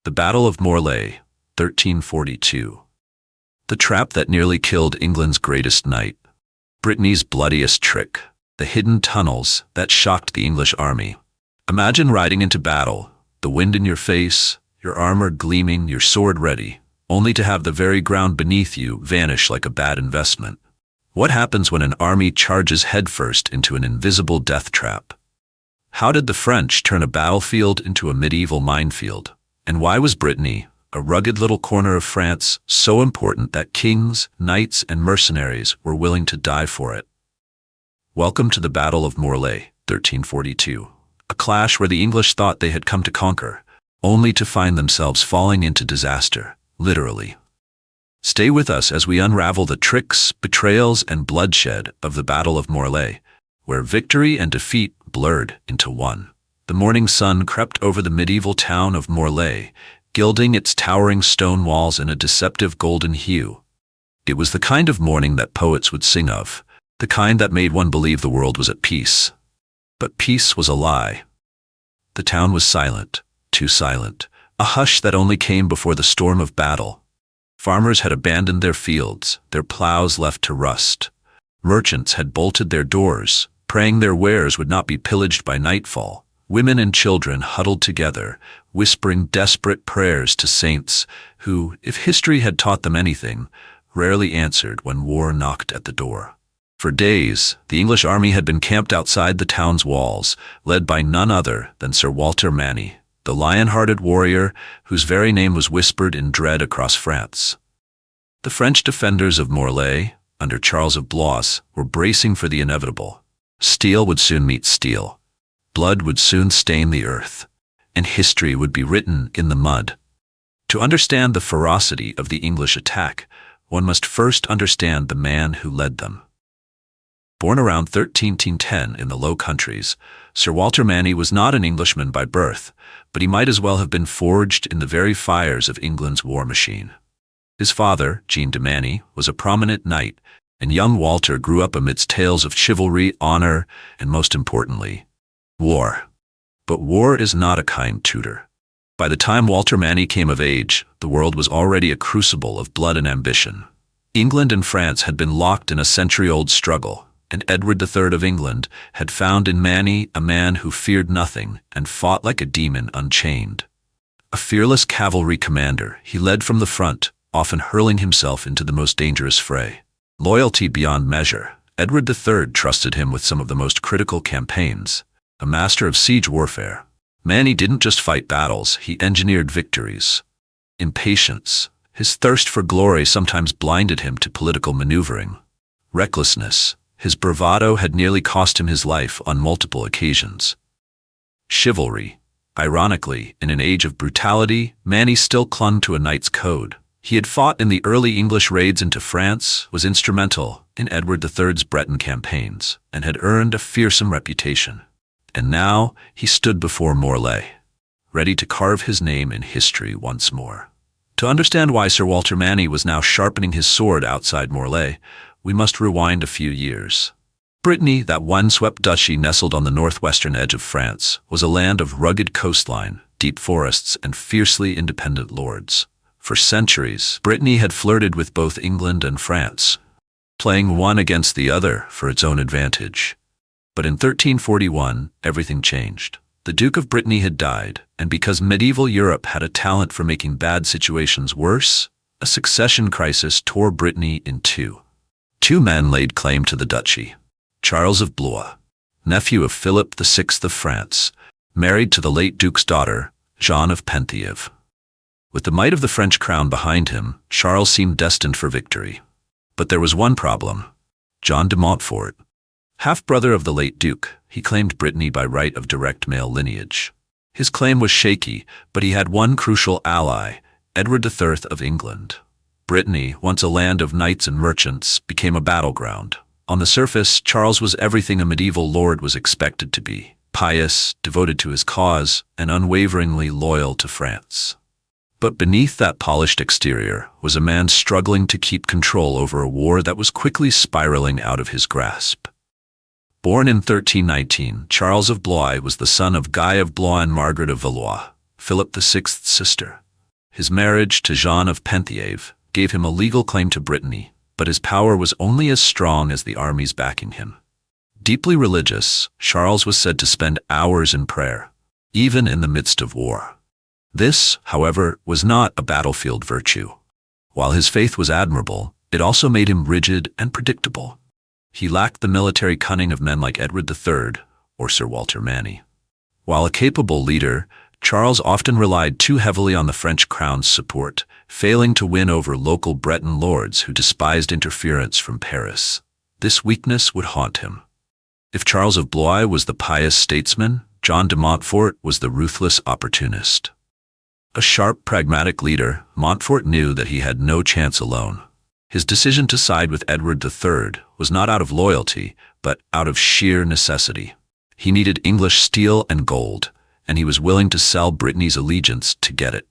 The Battle of Morlaix, 1342. The trap that nearly killed England's greatest knight. Brittany's bloodiest trick. The hidden tunnels that shocked the English army. Imagine riding into battle, the wind in your face, your armor gleaming, your sword ready, only to have the very ground beneath you vanish like a bad investment. What happens when an army charges headfirst into an invisible death trap? How did the French turn a battlefield into a medieval minefield? And why was Brittany, a rugged little corner of France, so important that kings, knights, and mercenaries were willing to die for it? Welcome to the Battle of Morlaix, 1342, a clash where the English thought they had come to conquer, only to find themselves falling into disaster, literally. Stay with us as we unravel the tricks, betrayals, and bloodshed of the Battle of Morlaix, where victory and defeat blurred into one. The morning sun crept over the medieval town of Morlaix, gilding its towering stone walls in a deceptive golden hue. It was the kind of morning that poets would sing of, the kind that made one believe the world was at peace. But peace was a lie. The town was silent, too silent, a hush that only came before the storm of battle. Farmers had abandoned their fields, their plows left to rust. Merchants had bolted their doors, praying their wares would not be pillaged by nightfall. Women and children huddled together, whispering desperate prayers to saints who, if history had taught them anything, rarely answered when war knocked at the door. For days, the English army had been camped outside the town's walls, led by none other than Sir Walter Manny, the lion-hearted warrior whose very name was whispered in dread across France. The French defenders of Morlaix, under Charles of Blois, were bracing for the inevitable. Steel would soon meet steel. Blood would soon stain the earth, and history would be written in the mud. To understand the ferocity of the English attack, one must first understand the man who led them. Born around 1310 in the Low Countries, Sir Walter Manny was not an Englishman by birth, but he might as well have been forged in the very fires of England's war machine. His father, Jean de Manny, was a prominent knight, and young Walter grew up amidst tales of chivalry, honor, and most importantly, war. But war is not a kind tutor. By the time Walter Manny came of age, the world was already a crucible of blood and ambition. England and France had been locked in a century-old struggle, and Edward III of England had found in Manny a man who feared nothing and fought like a demon unchained. A fearless cavalry commander, he led from the front, often hurling himself into the most dangerous fray. Loyalty beyond measure, Edward III trusted him with some of the most critical campaigns. A master of siege warfare, Manny didn't just fight battles, he engineered victories. Impatience, his thirst for glory sometimes blinded him to political maneuvering. Recklessness, his bravado had nearly cost him his life on multiple occasions. Chivalry, ironically, in an age of brutality, Manny still clung to a knight's code. He had fought in the early English raids into France, was instrumental in Edward III's Breton campaigns, and had earned a fearsome reputation. And now he stood before Morlaix, ready to carve his name in history once more. To understand why Sir Walter Manny was now sharpening his sword outside Morlaix, we must rewind a few years. Brittany, that windswept duchy nestled on the northwestern edge of France, was a land of rugged coastline, deep forests, and fiercely independent lords. For centuries, Brittany had flirted with both England and France, playing one against the other for its own advantage. But in 1341, everything changed. The Duke of Brittany had died, and because medieval Europe had a talent for making bad situations worse, a succession crisis tore Brittany in two. Two men laid claim to the duchy. Charles of Blois, nephew of Philip VI of France, married to the late Duke's daughter, Jeanne of Penthièvre. With the might of the French crown behind him, Charles seemed destined for victory. But there was one problem: John de Montfort. Half-brother of the late Duke, he claimed Brittany by right of direct male lineage. His claim was shaky, but he had one crucial ally, Edward III of England. Brittany, once a land of knights and merchants, became a battleground. On the surface, Charles was everything a medieval lord was expected to be: pious, devoted to his cause, and unwaveringly loyal to France. But beneath that polished exterior was a man struggling to keep control over a war that was quickly spiraling out of his grasp. Born in 1319, Charles of Blois was the son of Guy of Blois and Margaret of Valois, Philip VI's sister. His marriage to Jeanne of Penthièvre gave him a legal claim to Brittany, but his power was only as strong as the armies backing him. Deeply religious, Charles was said to spend hours in prayer, even in the midst of war. This, however, was not a battlefield virtue. While his faith was admirable, it also made him rigid and predictable. He lacked the military cunning of men like Edward III or Sir Walter Manny. While a capable leader, Charles often relied too heavily on the French crown's support, failing to win over local Breton lords who despised interference from Paris. This weakness would haunt him. If Charles of Blois was the pious statesman, John de Montfort was the ruthless opportunist. A sharp, pragmatic leader, Montfort knew that he had no chance alone. His decision to side with Edward III was not out of loyalty, but out of sheer necessity. He needed English steel and gold, and he was willing to sell Brittany's allegiance to get it.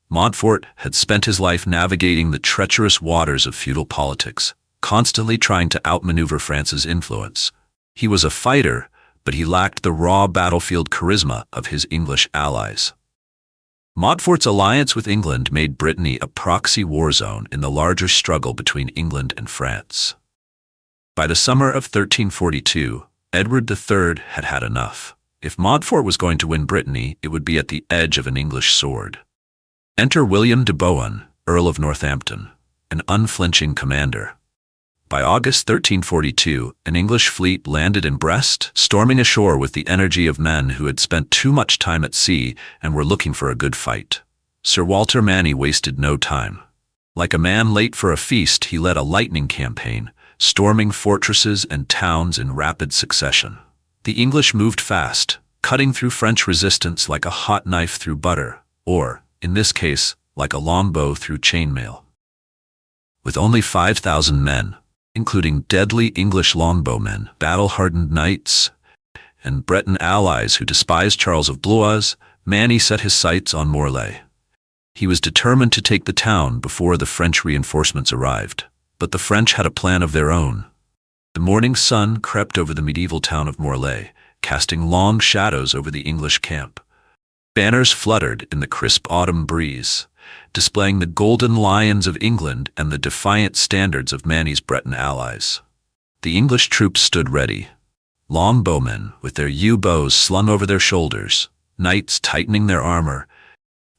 Montfort had spent his life navigating the treacherous waters of feudal politics, constantly trying to outmaneuver France's influence. He was a fighter, but he lacked the raw battlefield charisma of his English allies. Montfort's alliance with England made Brittany a proxy war zone in the larger struggle between England and France. By the summer of 1342, Edward III had had enough. If Montfort was going to win Brittany, it would be at the edge of an English sword. Enter William de Bohun, Earl of Northampton, an unflinching commander. By August 1342, an English fleet landed in Brest, storming ashore with the energy of men who had spent too much time at sea and were looking for a good fight. Sir Walter Manny wasted no time. Like a man late for a feast, he led a lightning campaign, storming fortresses and towns in rapid succession. The English moved fast, cutting through French resistance like a hot knife through butter, or, in this case, like a longbow through chainmail. With only 5,000 men, including deadly English longbowmen, battle-hardened knights, and Breton allies who despised Charles of Blois, Manny set his sights on Morlaix. He was determined to take the town before the French reinforcements arrived, but the French had a plan of their own. The morning sun crept over the medieval town of Morlaix, casting long shadows over the English camp. Banners fluttered in the crisp autumn breeze, displaying the golden lions of England and the defiant standards of Manny's Breton allies. The English troops stood ready, longbowmen with their yew bows slung over their shoulders, knights tightening their armor,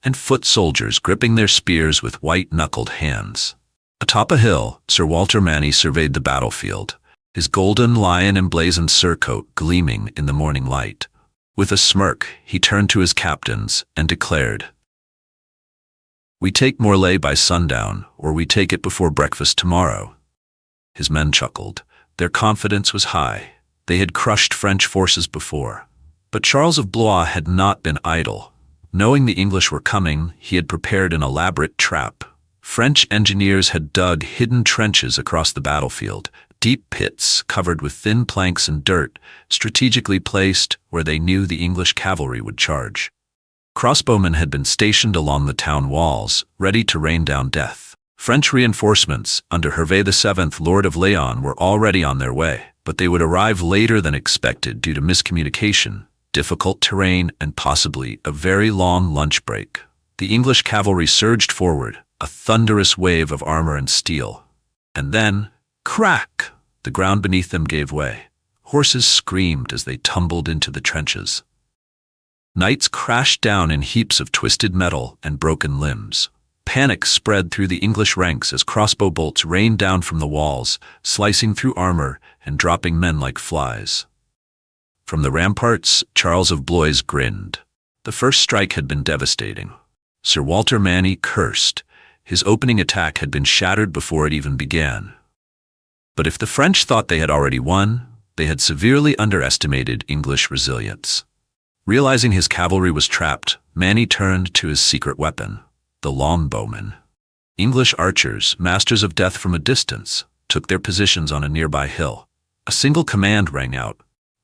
and foot soldiers gripping their spears with white-knuckled hands. Atop a hill, Sir Walter Manny surveyed the battlefield, his golden lion-emblazoned surcoat gleaming in the morning light. With a smirk, he turned to his captains and declared, "We take Morlaix by sundown, or we take it before breakfast tomorrow." His men chuckled. Their confidence was high. They had crushed French forces before. But Charles of Blois had not been idle. Knowing the English were coming, he had prepared an elaborate trap. French engineers had dug hidden trenches across the battlefield, deep pits covered with thin planks and dirt, strategically placed where they knew the English cavalry would charge. Crossbowmen had been stationed along the town walls, ready to rain down death. French reinforcements, under Hervé VII, Lord of Leon, were already on their way, but they would arrive later than expected due to miscommunication, difficult terrain, and possibly a very long lunch break. The English cavalry surged forward, a thunderous wave of armor and steel. And then, crack! The ground beneath them gave way. Horses screamed as they tumbled into the trenches. Knights crashed down in heaps of twisted metal and broken limbs. Panic spread through the English ranks as crossbow bolts rained down from the walls, slicing through armor and dropping men like flies. From the ramparts, Charles of Blois grinned. The first strike had been devastating. Sir Walter Manny cursed. His opening attack had been shattered before it even began. But if the French thought they had already won, they had severely underestimated English resilience. Realizing his cavalry was trapped, Manny turned to his secret weapon, the longbowmen. English archers, masters of death from a distance, took their positions on a nearby hill. A single command rang out.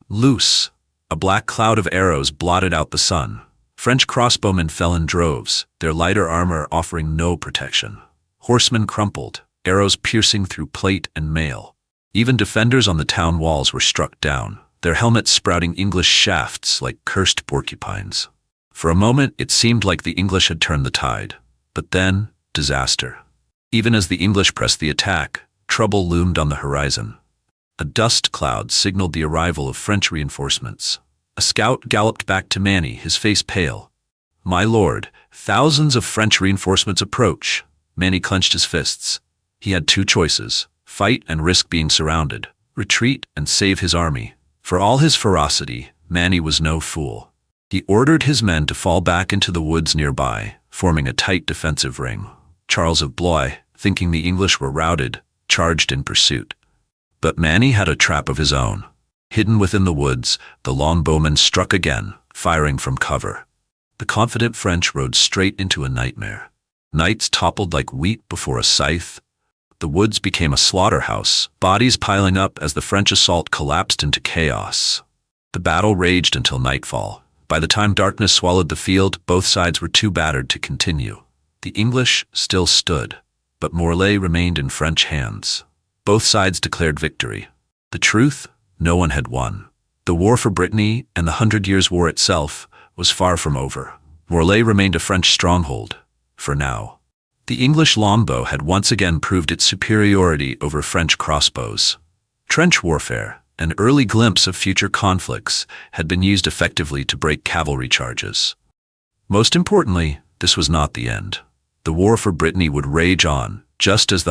Loose! A black cloud of arrows blotted out the sun. French crossbowmen fell in droves, their lighter armor offering no protection. Horsemen crumpled, arrows piercing through plate and mail. Even defenders on the town walls were struck down, their helmets sprouting English shafts like cursed porcupines. For a moment, it seemed like the English had turned the tide. But then, disaster. Even as the English pressed the attack, trouble loomed on the horizon. A dust cloud signaled the arrival of French reinforcements. A scout galloped back to Manny, his face pale. "My lord, thousands of French reinforcements approach." Manny clenched his fists. He had two choices: fight and risk being surrounded, retreat and save his army. For all his ferocity, Manny was no fool. He ordered his men to fall back into the woods nearby, forming a tight defensive ring. Charles of Blois, thinking the English were routed, charged in pursuit. But Manny had a trap of his own. Hidden within the woods, the longbowmen struck again, firing from cover. The confident French rode straight into a nightmare. Knights toppled like wheat before a scythe. The woods became a slaughterhouse, bodies piling up as the French assault collapsed into chaos. The battle raged until nightfall. By the time darkness swallowed the field, both sides were too battered to continue. The English still stood, but Morlaix remained in French hands. Both sides declared victory. The truth? No one had won. The war for Brittany, and the 100 Years' War itself, was far from over. Morlaix remained a French stronghold, for now. The English longbow had once again proved its superiority over French crossbows. Trench warfare, an early glimpse of future conflicts, had been used effectively to break cavalry charges. Most importantly, this was not the end. The war for Brittany would rage on, just as the